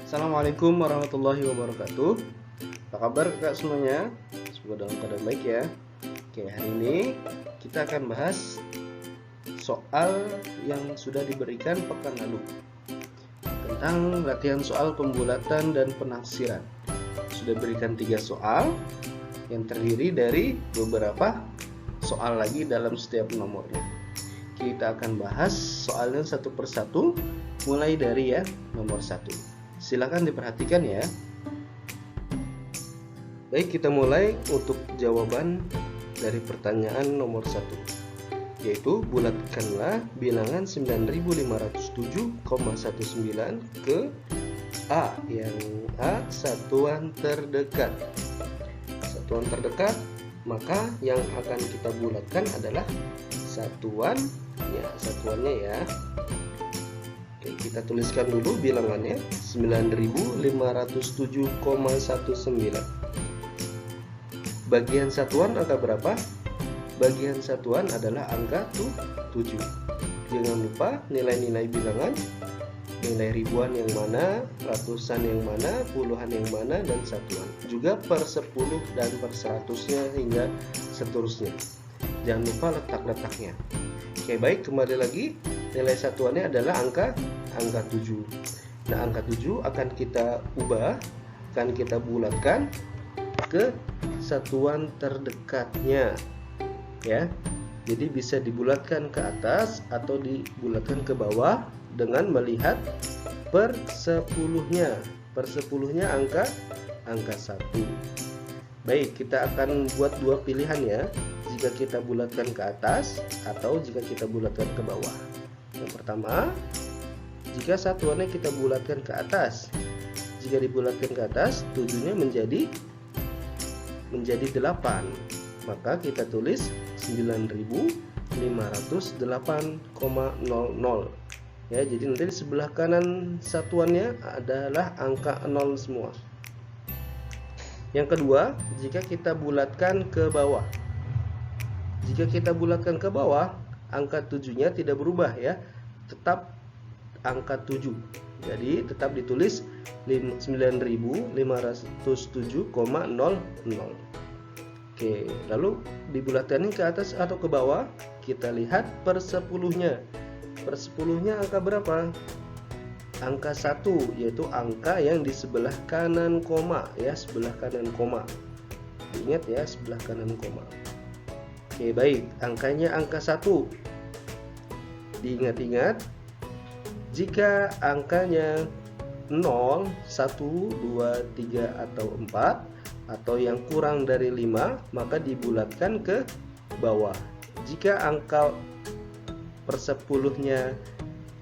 Assalamualaikum warahmatullahi wabarakatuh. Apa kabar kakak semuanya? Semoga dalam keadaan baik ya. Oke, hari ini kita akan bahas soal yang sudah diberikan pekan lalu tentang latihan soal pembulatan dan penaksiran. Sudah berikan 3 soal yang terdiri dari beberapa soal lagi dalam setiap nomornya. Kita akan bahas soalnya satu persatu, mulai dari ya nomor 1. Silakan diperhatikan ya. Baik, kita mulai untuk jawaban dari pertanyaan nomor 1, yaitu bulatkanlah bilangan 9507,19 ke A, yang A satuan terdekat. Satuan terdekat, maka yang akan kita bulatkan adalah satuannya ya. Oke, kita tuliskan dulu bilangannya 9507,19. Bagian satuan angka berapa? Bagian satuan adalah angka 7. Jangan lupa nilai-nilai bilangan, nilai ribuan yang mana, ratusan yang mana, puluhan yang mana, dan satuan. Juga per 10 dan per 100-nya hingga seterusnya. Jangan lupa letak-letaknya. Oke, baik, kembali lagi. Nilai satuannya adalah angka 7. Nah, angka 7 akan kita ubah, akan kita bulatkan ke satuan terdekatnya ya. Jadi bisa dibulatkan ke atas atau dibulatkan ke bawah dengan melihat per 10-nya. Per 10-nya angka 1. Baik, kita akan buat 2 pilihan ya. Jika kita bulatkan ke atas atau jika kita bulatkan ke bawah. Yang pertama, jika satuannya kita bulatkan ke atas. Jika dibulatkan ke atas, 7-nya menjadi 8. Maka kita tulis 9508,00. Ya, jadi nanti di sebelah kanan satuannya adalah angka 0 semua. Yang kedua, jika kita bulatkan ke bawah. Jika kita bulatkan ke bawah, angka 7-nya tidak berubah ya, tetap angka 7. Jadi tetap ditulis 9507,00. Oke, lalu dibulatkan ke atas atau ke bawah? Kita lihat per 10-nya. Per 10-nya angka berapa? Angka 1, yaitu angka yang di sebelah kanan koma ya, sebelah kanan koma. Ingat ya, sebelah kanan koma. Oke, baik, angkanya angka 1. Diingat-ingat, jika angkanya 0, 1, 2, 3, atau 4 atau yang kurang dari 5, maka dibulatkan ke bawah. Jika angka per 10-nya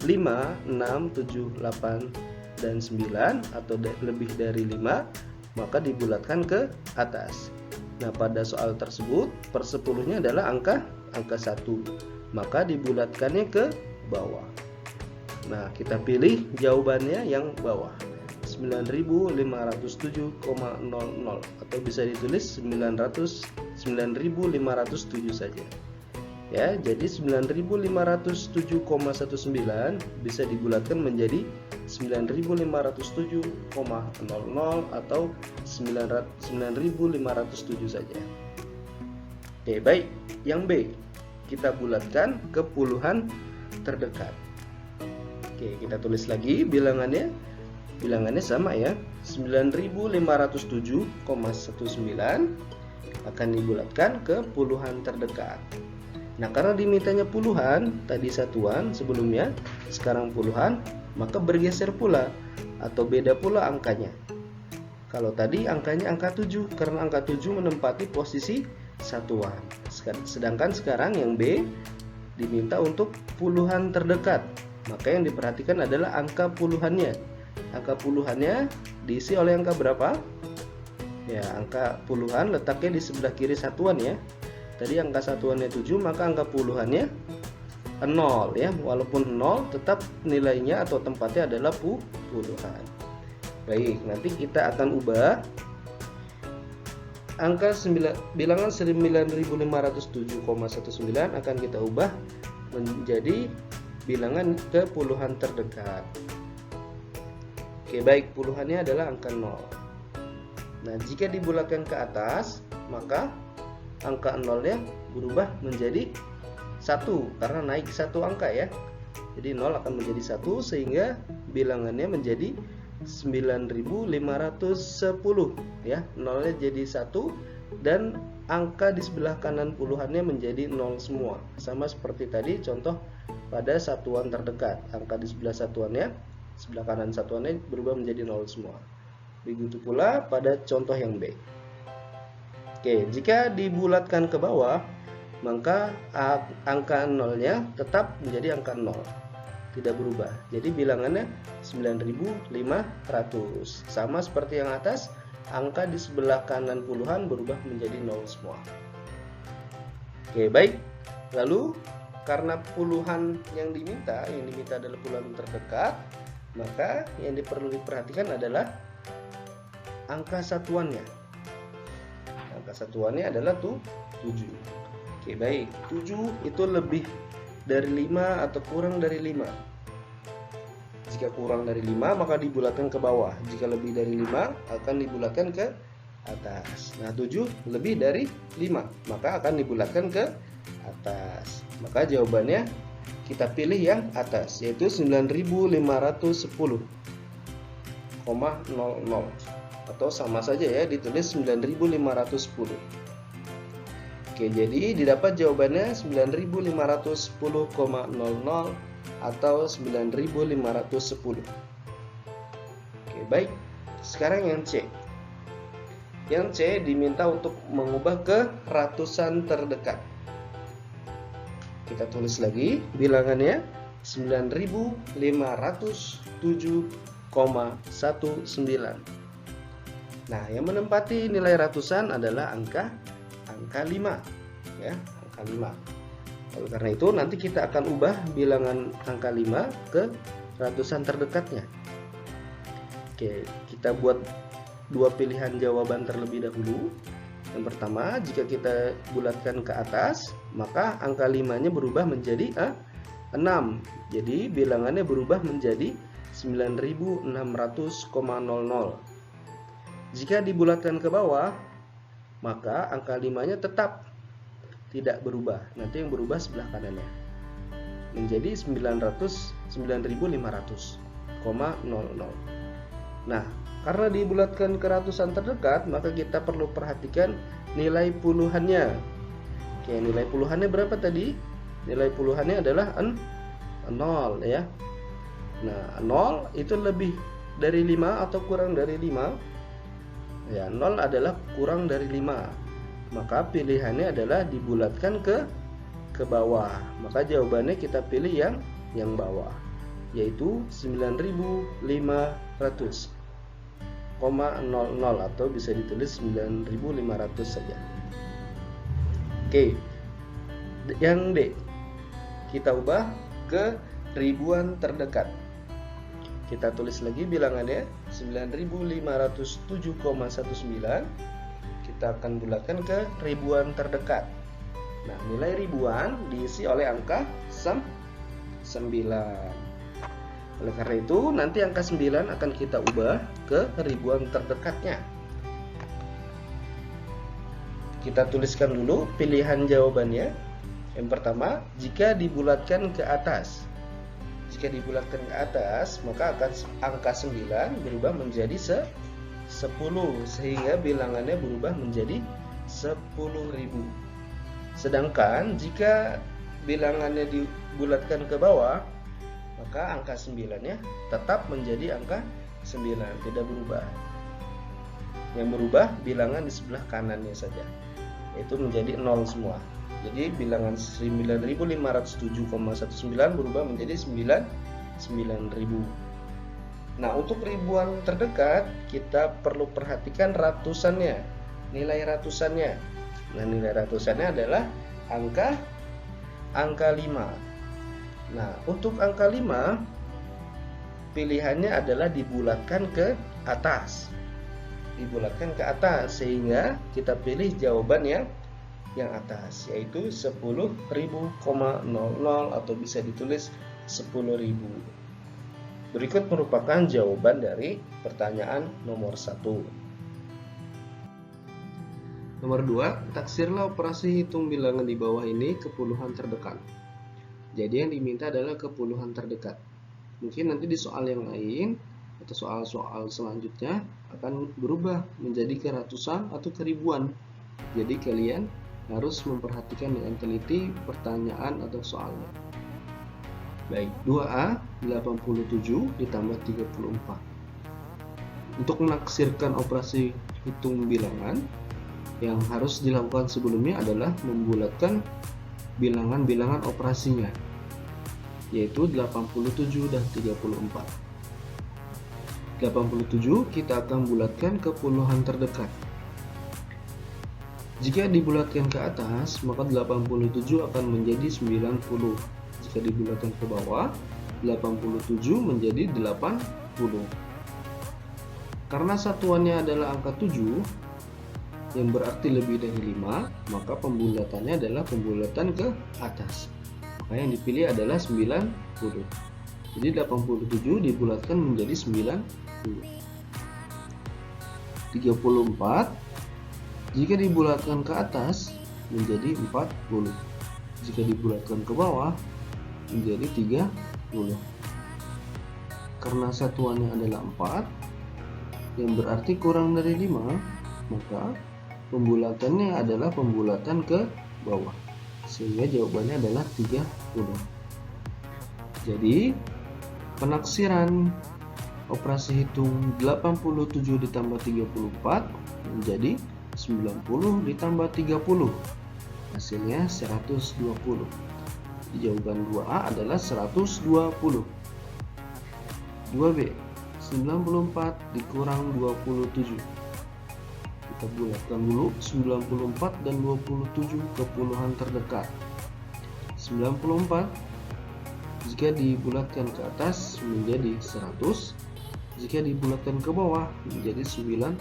5, 6, 7, 8, dan 9 atau lebih dari 5, maka dibulatkan ke atas. Nah, pada soal tersebut per 10-nya adalah angka 1, maka dibulatkannya ke bawah. Nah, kita pilih jawabannya yang bawah, 9507,00, atau bisa ditulis 9507 saja. Ya, jadi 9507,19 bisa dibulatkan menjadi 9507,00 atau 9507 saja. Oke, baik. Yang B, kita bulatkan ke puluhan terdekat. Oke, kita tulis lagi bilangannya. Bilangannya sama ya, 9507,19 akan dibulatkan ke puluhan terdekat. Nah, karena dimintanya puluhan, tadi satuan sebelumnya, sekarang puluhan, maka bergeser pula atau beda pula angkanya. Kalau tadi angkanya angka 7, karena angka 7 menempati posisi satuan. Sedangkan sekarang yang B diminta untuk puluhan terdekat. Maka yang diperhatikan adalah angka puluhannya. Angka puluhannya diisi oleh angka berapa? Ya, angka puluhan letaknya di sebelah kiri satuan ya. Tadi angka satuannya 7, maka angka puluhannya 0 ya. Walaupun 0, tetap nilainya atau tempatnya adalah puluhan. Baik, nanti kita akan ubah angka bilangan 9507,19 akan kita ubah menjadi bilangan ke puluhan terdekat. Oke, baik, puluhannya adalah angka 0. Nah, jika dibulatkan ke atas, maka angka 0-nya berubah menjadi 1 karena naik 1 angka ya. Jadi 0 akan menjadi 1 sehingga bilangannya menjadi 9510 ya. 0-nya jadi 1 dan angka di sebelah kanan puluhannya menjadi 0 semua. Sama seperti tadi contoh pada satuan terdekat. Angka di sebelah sebelah kanan satuannya berubah menjadi 0 semua. Begitu pula pada contoh yang B. Oke, jika dibulatkan ke bawah, maka angka 0-nya tetap menjadi angka 0. Tidak berubah. Jadi bilangannya 9500. Sama seperti yang atas, angka di sebelah kanan puluhan berubah menjadi 0 semua. Oke, baik. Lalu karena puluhan yang diminta adalah puluhan terdekat, maka yang perlu diperhatikan adalah angka satuannya. Angka satuannya adalah 7. Oke, baik. 7 itu lebih dari 5 atau kurang dari 5. Jika kurang dari 5 maka dibulatkan ke bawah. Jika lebih dari 5 akan dibulatkan ke atas. Nah, 7 lebih dari 5 maka akan dibulatkan ke atas. Maka jawabannya kita pilih yang atas, yaitu 9510,00 atau sama saja ya, ditulis 9510. Oke, jadi didapat jawabannya 9510,00 atau 9510. Oke, baik. Sekarang yang C. Yang C diminta untuk mengubah ke ratusan terdekat. Kita tulis lagi bilangannya 9507,19. Nah, yang menempati nilai ratusan adalah angka 5 ya, angka 5. Oleh karena itu nanti kita akan ubah bilangan angka 5 ke ratusan terdekatnya. Oke, kita buat dua pilihan jawaban terlebih dahulu. Yang pertama, jika kita bulatkan ke atas, maka angka 5-nya berubah menjadi 6. Jadi bilangannya berubah menjadi 9600,00. Jika dibulatkan ke bawah, maka angka 5-nya tetap tidak berubah. Nanti yang berubah sebelah kanannya menjadi 9500,00. Nah, karena dibulatkan ke ratusan terdekat, maka kita perlu perhatikan nilai puluhannya. Oke, nilai puluhannya berapa tadi? Nilai puluhannya adalah 0 ya. Nah, 0 itu lebih dari 5 atau kurang dari 5? Ya, 0 adalah kurang dari 5. Maka pilihannya adalah dibulatkan ke bawah. Maka jawabannya kita pilih yang bawah, yaitu 9500,00 atau bisa ditulis 9500 saja. Oke. Yang D. Kita ubah ke ribuan terdekat. Kita tulis lagi bilangannya 9507,19. Kita akan bulatkan ke ribuan terdekat. Nah, nilai ribuan diisi oleh angka 9. Oleh karena itu, nanti angka 9 akan kita ubah ke ribuan terdekatnya. Kita tuliskan dulu pilihan jawabannya. Yang pertama, jika dibulatkan ke atas. Jika dibulatkan ke atas, maka akan angka 9 berubah menjadi 10, sehingga bilangannya berubah menjadi 10.000. Sedangkan jika bilangannya dibulatkan ke bawah, maka angka 9-nya tetap menjadi angka 9, tidak berubah. Yang berubah bilangan di sebelah kanannya saja, yaitu menjadi 0 semua. Jadi bilangan 9507,19 berubah menjadi 9.000. Nah, untuk ribuan terdekat kita perlu perhatikan ratusannya, nilai ratusannya. Nah, nilai ratusannya adalah angka 5. Nah, untuk angka 5 pilihannya adalah dibulatkan ke atas. Dibulatkan ke atas sehingga kita pilih jawaban yang atas, yaitu 10.000,00 atau bisa ditulis 10.000. Berikut merupakan jawaban dari pertanyaan nomor 1. Nomor 2, taksirlah operasi hitung bilangan di bawah ini ke puluhan terdekat. Jadi yang diminta adalah ke puluhan terdekat. Mungkin nanti di soal yang lain atau soal-soal selanjutnya akan berubah menjadi ke ratusan atau ke ribuan. Jadi kalian harus memperhatikan dengan teliti pertanyaan atau soalnya. Baik, 2A 87 ditambah 34. Untuk menaksirkan operasi hitung bilangan, yang harus dilakukan sebelumnya adalah membulatkan bilangan-bilangan operasinya, yaitu 87 dan 34. 87 kita akan bulatkan ke puluhan terdekat. Jika dibulatkan ke atas, maka 87 akan menjadi 90. Jika dibulatkan ke bawah, 87 menjadi 80. Karena satuannya adalah angka 7, yang berarti lebih dari 5, maka pembulatannya adalah pembulatan ke atas. Maka yang dipilih adalah 90. Jadi 87 dibulatkan menjadi 90. 34 jika dibulatkan ke atas menjadi 40. Jika dibulatkan ke bawah menjadi 30. Karena satuannya adalah 4, yang berarti kurang dari 5, maka pembulatannya adalah pembulatan ke bawah, sehingga jawabannya adalah 30. Jadi penaksiran operasi hitung 87 ditambah 34 menjadi 90 ditambah 30, hasilnya 120. Jawaban 2A adalah 120. 2B 94 dikurang 27. Kita bulatkan dulu 94 dan 27 ke puluhan terdekat. 94 jika dibulatkan ke atas menjadi 100, jika dibulatkan ke bawah menjadi 90.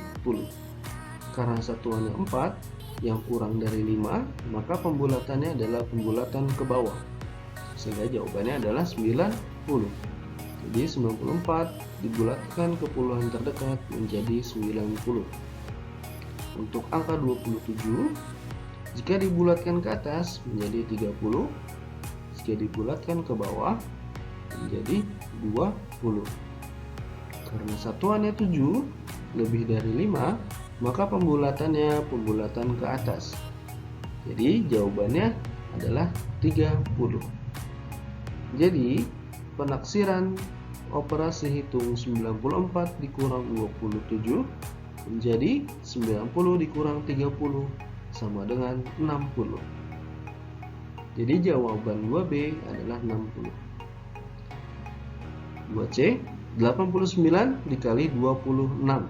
Karena satuannya 4 yang kurang dari 5, maka pembulatannya adalah pembulatan ke bawah, sehingga jawabannya adalah 90. Jadi 94 dibulatkan ke puluhan terdekat menjadi 90. Untuk angka 27, jika dibulatkan ke atas menjadi 30, jika dibulatkan ke bawah menjadi 20. Karena satuannya 7 lebih dari 5, maka pembulatannya pembulatan ke atas. Jadi jawabannya adalah 30. Jadi penaksiran operasi hitung 94 dikurang 27 menjadi 90 dikurang 30 sama dengan 60. Jadi jawaban 2B adalah 60. 2C 89 dikali 26.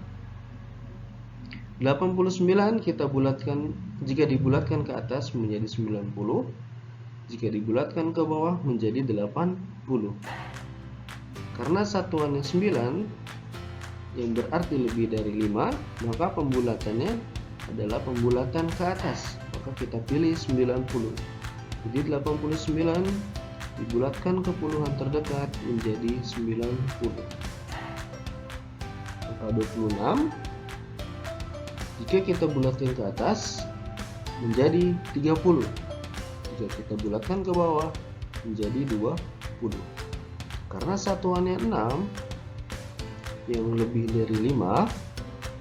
89 kita bulatkan, jika dibulatkan ke atas menjadi 90, jika dibulatkan ke bawah menjadi 80. Karena satuannya 9 yang berarti lebih dari 5, maka pembulatannya adalah pembulatan ke atas, maka kita pilih 90. Jadi 89 dibulatkan ke puluhan terdekat menjadi 90. Angka 26 jika kita bulatkan ke atas menjadi 30, jika kita bulatkan ke bawah menjadi 20. Karena satuannya 6 yang lebih dari 5,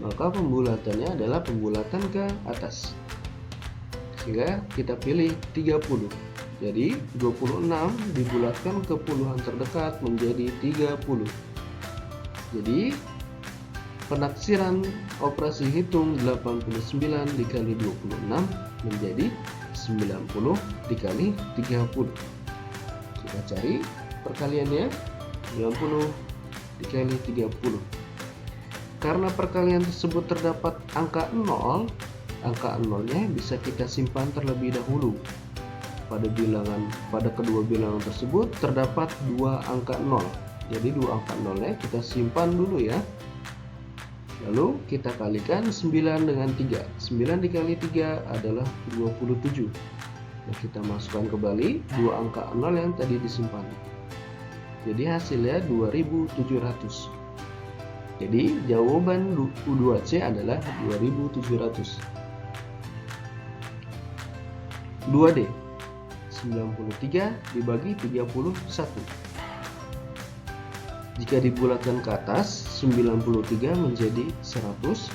maka pembulatannya adalah pembulatan ke atas, sehingga kita pilih 30. Jadi 26 dibulatkan ke puluhan terdekat menjadi 30. Jadi penaksiran operasi hitung 89 dikali 26 menjadi 90 dikali 30. Kita cari perkaliannya, 90 dikali 30. Karena perkalian tersebut terdapat angka 0, angka 0-nya bisa kita simpan terlebih dahulu. Pada kedua bilangan tersebut terdapat dua angka 0. Jadi dua angka 0-nya kita simpan dulu ya. Lalu kita kalikan 9 dengan 3. 9 dikali 3 adalah 27. Nah, kita masukkan kembali dua angka 0 yang tadi disimpan. jadi hasilnya 2700. Jadi jawaban U2C adalah 2700. 2D, 93 dibagi 31. Jika dibulatkan ke atas, 93 menjadi 100.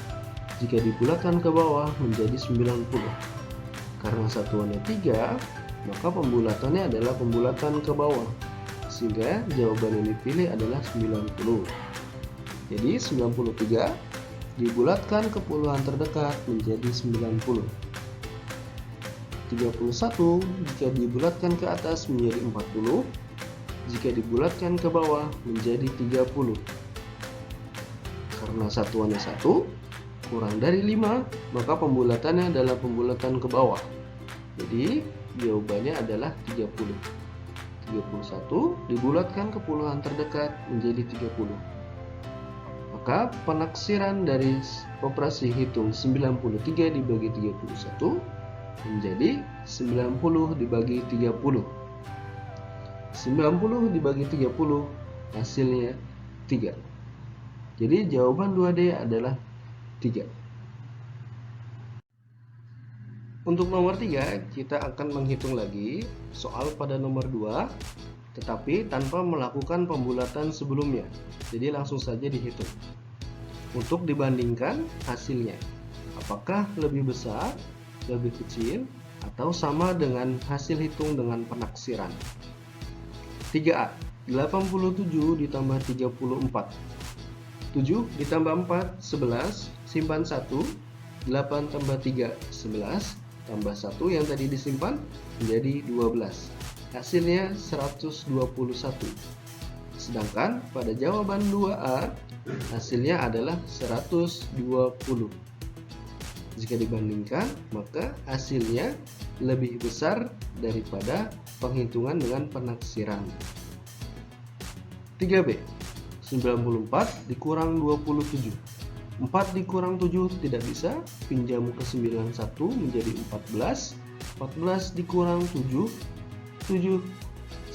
Jika dibulatkan ke bawah menjadi 90. Karena satuannya 3, maka pembulatannya adalah pembulatan ke bawah, sehingga jawaban yang dipilih adalah 90. Jadi 93 dibulatkan ke puluhan terdekat menjadi 90. 31 jika dibulatkan ke atas menjadi 40. Jika dibulatkan ke bawah menjadi 30. Karena satuannya 1 kurang dari 5, maka pembulatannya adalah pembulatan ke bawah. Jadi jawabannya adalah 30. 31 dibulatkan ke puluhan terdekat menjadi 30. Maka penaksiran dari operasi hitung 93 dibagi 31 menjadi 90 dibagi 30. 90 dibagi 30 hasilnya 3. Jadi jawaban 2D adalah 3. Untuk nomor 3 kita akan menghitung lagi soal pada nomor 2, tetapi tanpa melakukan pembulatan sebelumnya. Jadi langsung saja dihitung. Untuk dibandingkan hasilnya, apakah lebih besar, lebih kecil, atau sama dengan hasil hitung dengan penaksiran. 3A, 87 ditambah 34. 7 ditambah 4, 11, simpan 1, 8 tambah 3, 11, tambah 1 yang tadi disimpan menjadi 12. Hasilnya 121. Sedangkan pada jawaban 2A, hasilnya adalah 120. Jika dibandingkan, maka hasilnya lebih besar daripada penghitungan dengan penaksiran. 3B, 94 dikurang 27. 4 dikurang 7 tidak bisa, pinjam ke 91 menjadi 14. 14 dikurang 7, 7,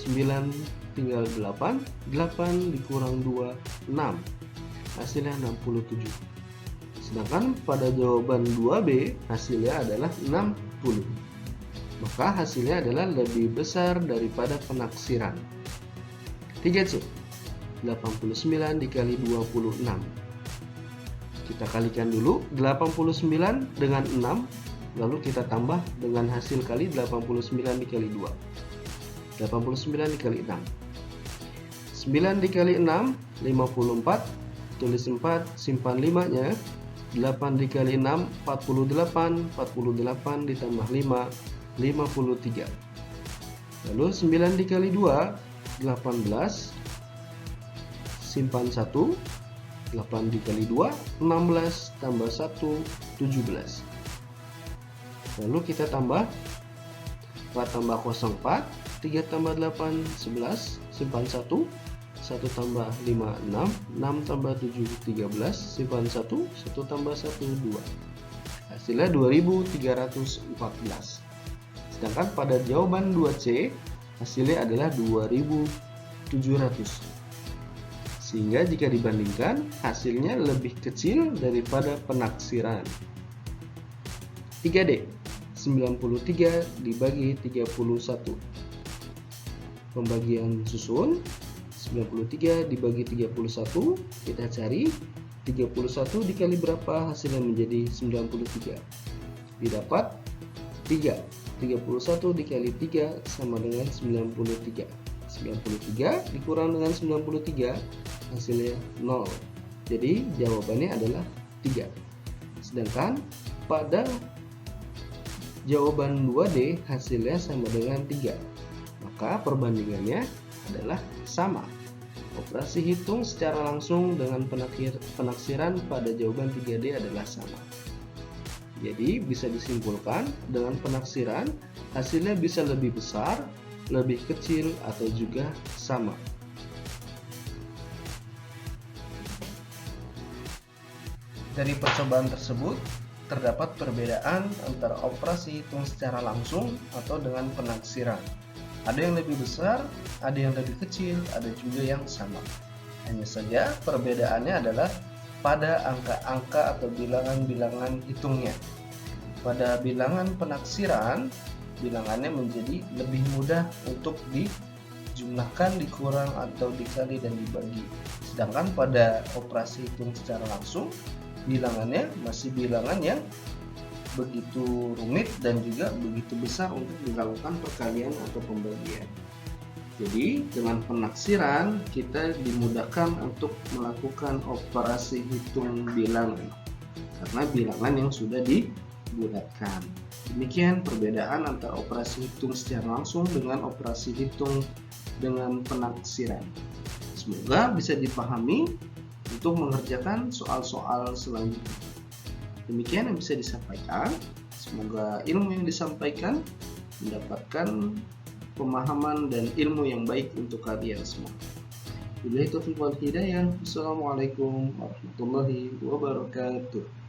9 tinggal 8, 8 dikurang 2, 6. Hasilnya 67. Sedangkan pada jawaban 2B hasilnya adalah 60. Maka hasilnya adalah lebih besar daripada penaksiran. 3C, 89 dikali 26. Kita kalikan dulu 89 dengan 6, lalu kita tambah dengan hasil kali 89 dikali 2. 89 dikali 6. 9 dikali 6, 54. Tulis 4, simpan 5-nya. 8 dikali 6, 48. 48 ditambah 5, 53. Lalu 9 dikali 2, 18. Simpan 1. 8 dikali 2, 16 tambah 1, 17. Lalu kita tambah 4 tambah 0, 4. 3 tambah 8, 11. Simpan 1. 1 tambah 5, 6. 6 tambah 7, 13. Simpan 1. 1 tambah 1, 2. Hasilnya 2314. Sedangkan pada jawaban 2C hasilnya adalah 2700. Sehingga jika dibandingkan hasilnya lebih kecil daripada penaksiran. 3D, 93 dibagi 31. Pembagian susun 93 dibagi 31, kita cari 31 dikali berapa hasilnya menjadi 93. Didapat 3. 31 dikali 3 sama dengan 93. 93 dikurang dengan 93 hasilnya 0. Jadi jawabannya adalah 3. Sedangkan pada jawaban 2D hasilnya sama dengan 3. Maka perbandingannya adalah sama. Operasi hitung secara langsung dengan penaksiran pada jawaban 3D adalah sama. Jadi bisa disimpulkan dengan penaksiran hasilnya bisa lebih besar, lebih kecil, atau juga sama. Dari percobaan tersebut, terdapat perbedaan antara operasi hitung secara langsung atau dengan penaksiran. Ada yang lebih besar, ada yang lebih kecil, ada juga yang sama. Hanya saja perbedaannya adalah pada angka-angka atau bilangan-bilangan hitungnya. Pada bilangan penaksiran, bilangannya menjadi lebih mudah untuk dijumlahkan, dikurang, atau dikali dan dibagi. Sedangkan pada operasi hitung secara langsung, bilangannya masih bilangan yang begitu rumit dan juga begitu besar untuk dilakukan perkalian atau pembagian. Jadi dengan penaksiran kita dimudahkan untuk melakukan operasi hitung bilangan karena bilangan yang sudah dibulatkan. Demikian perbedaan antara operasi hitung secara langsung dengan operasi hitung dengan penaksiran. Semoga bisa dipahami untuk mengerjakan soal-soal selanjutnya. Demikian yang bisa disampaikan. Semoga ilmu yang disampaikan mendapatkan pemahaman dan ilmu yang baik untuk kalian semua. Wabillahi taufiq wal hidayah. Wassalamualaikum warahmatullahi wabarakatuh.